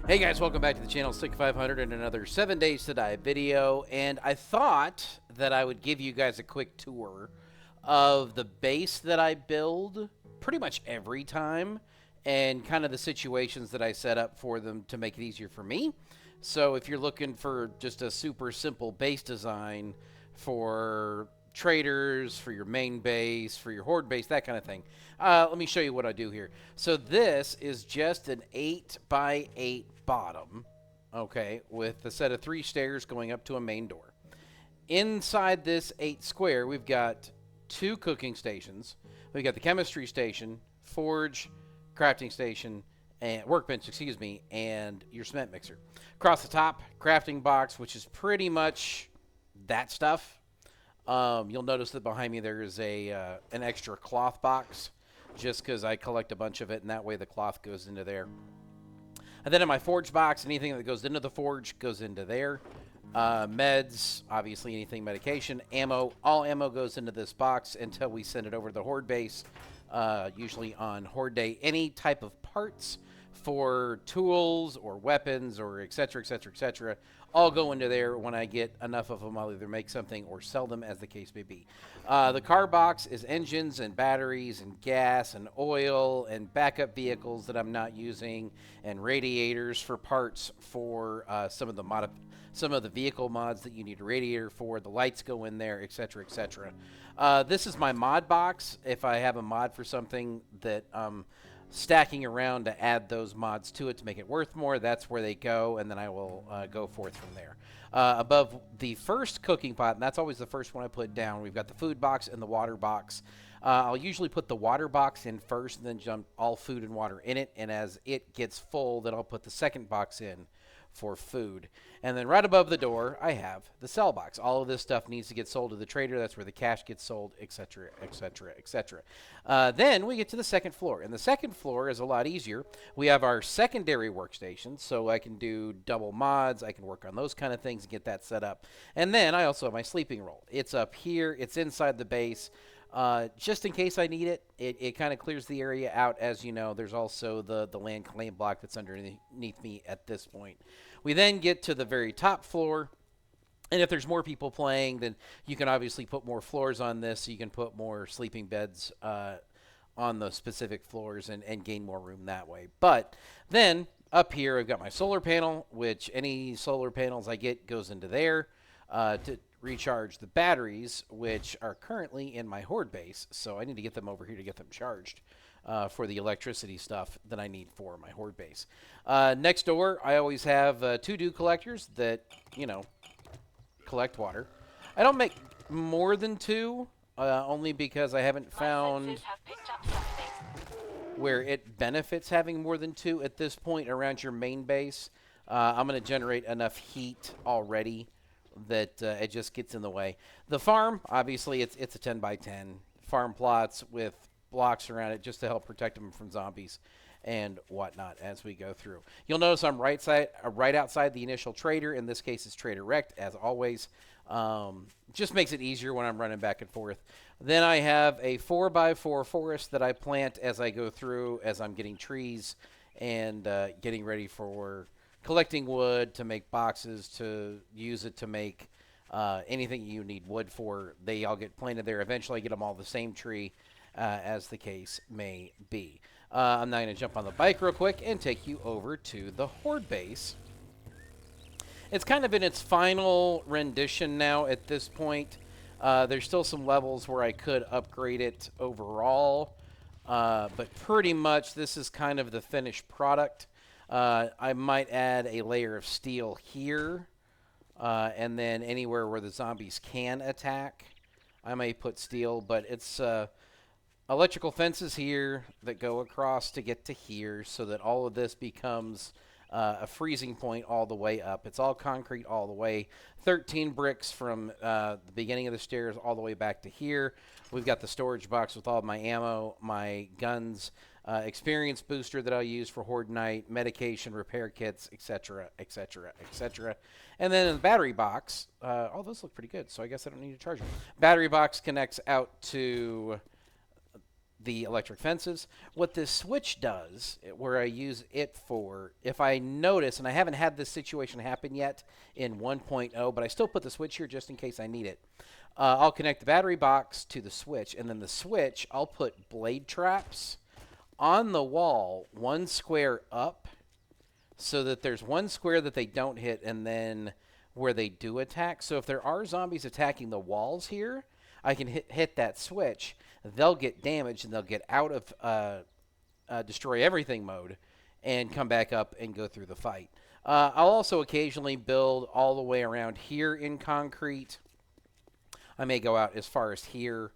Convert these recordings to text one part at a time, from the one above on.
Hey guys, welcome back to the channel. Stick 500 and another 7 days to die video. And I thought that I would give you guys a quick tour of the base that I build pretty much every time and kind of the situations that I set up for them to make it easier for me. So if you're looking for just a super simple base design for traders, for your main base, for your horde base, that kind of thing. Let me show you what I do here. So this is just an 8 by 8 bottom, okay, with a set of 3 stairs going up to a main door. Inside this 8 square, we've got 2 cooking stations. We've got the chemistry station, forge, crafting station, and workbench, excuse me, and your cement mixer. Across the top, crafting box, which is pretty much that stuff. You'll notice that behind me there is an extra cloth box, just because I collect a bunch of it, and that way the cloth goes into there. And then in my forge box, anything that goes into the forge goes into there. Meds, obviously anything medication, ammo, all ammo goes into this box until we send it over to the horde base, usually on horde day. Any type of parts for tools or weapons or etc., etc., etc., all go into there. When I get enough of them, I'll either make something or sell them, as the case may be. The car box is engines and batteries and gas and oil and backup vehicles that I'm not using, and radiators for parts for some of the vehicle mods that you need a radiator for. The lights go in there, etc., etc. This is my mod box. If I have a mod for something that stacking around to add those mods to it to make it worth more, that's where they go, and then I will go forth from there. Above the first cooking pot, and that's always the first one I put down, we've got the food box and the water box. I'll usually put the water box in first and then jump all food and water in it, and as it gets full, then I'll put the second box in for food. And then right above the door, I have the sell box. All of this stuff needs to get sold to the trader. That's where the cash gets sold, etc., etc., etc. Then we get to the second floor. And the second floor is a lot easier. We have our secondary workstation, so I can do double mods. I can work on those kind of things and get that set up. And then I also have my sleeping roll. It's up here. It's inside the base. Just in case I need it, it kind of clears the area out. As you know, there's also the land claim block that's underneath me at this point. We then get to the very top floor, and if there's more people playing, then you can obviously put more floors on this, so you can put more sleeping beds on the specific floors and gain more room that way. But then up here, I've got my solar panel, which any solar panels I get goes into there to recharge the batteries, which are currently in my horde base, so I need to get them over here to get them charged for the electricity stuff that I need for my horde base. Next door, I always have 2 dew collectors that, collect water. I don't make more than 2, only because I haven't found where it benefits having more than 2 at this point around your main base. I'm going to generate enough heat already that it just gets in the way. The farm, obviously, it's a 10 by 10 farm plots with blocks around it just to help protect them from zombies and whatnot as we go through. You'll notice I'm right outside the initial trader. In this case, it's trader wrecked, as always. Just makes it easier when I'm running back and forth. Then I have a 4 by 4 forest that I plant as I go through, as I'm getting trees and getting ready for collecting wood to make boxes, to use it to make anything you need wood for. They all get planted there. Eventually, I get them all the same tree, as the case may be. I'm now going to jump on the bike real quick and take you over to the horde base. It's kind of in its final rendition now at this point. There's still some levels where I could upgrade it overall, but pretty much this is kind of the finished product. I might add a layer of steel here, and then anywhere where the zombies can attack, I may put steel, but it's electrical fences here that go across to get to here, so that all of this becomes a freezing point all the way up. It's all concrete all the way. 13 bricks from the beginning of the stairs all the way back to here. We've got the storage box with all my ammo, my guns, experience booster that I'll use for Horde Night, medication, repair kits, etc., etc., etc. And then in the battery box, oh, those look pretty good, so I guess I don't need to charge them. Battery box connects out to the electric fences. What this switch does, where I use it for, if I notice, and I haven't had this situation happen yet in 1.0, but I still put the switch here just in case I need it. I'll connect the battery box to the switch, and then the switch, I'll put blade traps on the wall, one square up, so that there's one square that they don't hit, and then where they do attack. So if there are zombies attacking the walls here, I can hit that switch. They'll get damaged, and they'll get out of destroy everything mode and come back up and go through the fight. I'll also occasionally build all the way around here in concrete. I may go out as far as here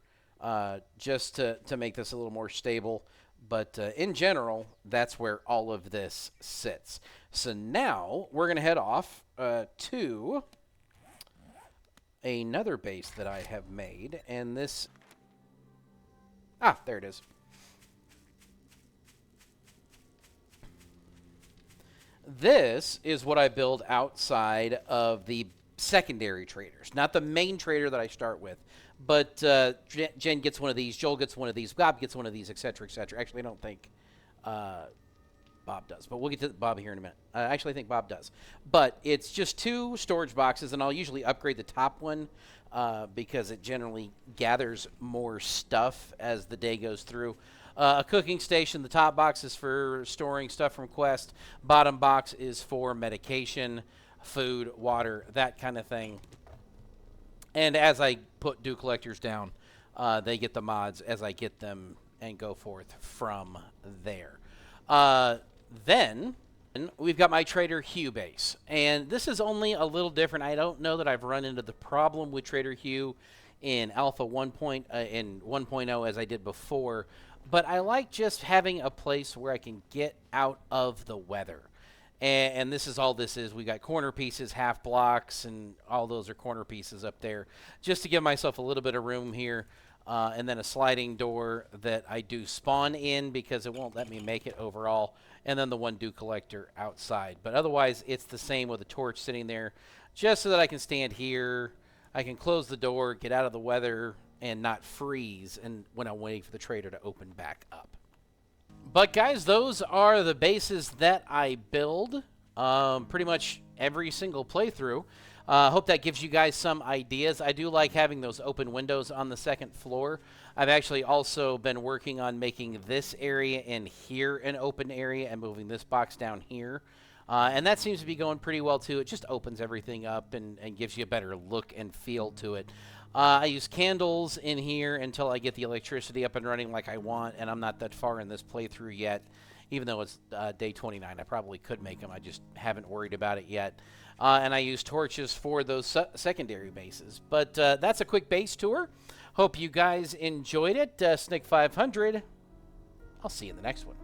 just to make this a little more stable. But in general, that's where all of this sits. So now we're going to head off to another base that I have made. And this... Ah, there it is. This is what I build outside of the secondary traders. Not the main trader that I start with. But Jen gets one of these, Joel gets one of these, Bob gets one of these, etc., etc. Actually, I don't think Bob does, but we'll get to Bob here in a minute. Actually, I think Bob does. But it's just 2 storage boxes, and I'll usually upgrade the top one because it generally gathers more stuff as the day goes through. A cooking station, the top box is for storing stuff from Quest. Bottom box is for medication, food, water, that kind of thing. And as I put dew collectors down, they get the mods as I get them and go forth from there. Then we've got my Trader Hue base. And this is only a little different. I don't know that I've run into the problem with Trader Hue in Alpha 1.0 as I did before. But I like just having a place where I can get out of the weather. And this is all this is. We got corner pieces, half blocks, and all those are corner pieces up there. Just to give myself a little bit of room here. And then a sliding door that I do spawn in because it won't let me make it overall. And then the one dew collector outside. But otherwise, it's the same with a torch sitting there. Just so that I can stand here. I can close the door, get out of the weather, and not freeze and when I'm waiting for the trader to open back up. But guys, those are the bases that I build pretty much every single playthrough. Hope that gives you guys some ideas. I do like having those open windows on the second floor. I've actually also been working on making this area in here an open area and moving this box down here. And that seems to be going pretty well too. It just opens everything up and gives you a better look and feel to it. I use candles in here until I get the electricity up and running like I want, and I'm not that far in this playthrough yet. Even though it's day 29, I probably could make them. I just haven't worried about it yet. And I use torches for those secondary bases. But that's a quick base tour. Hope you guys enjoyed it. Snick 500. I'll see you in the next one.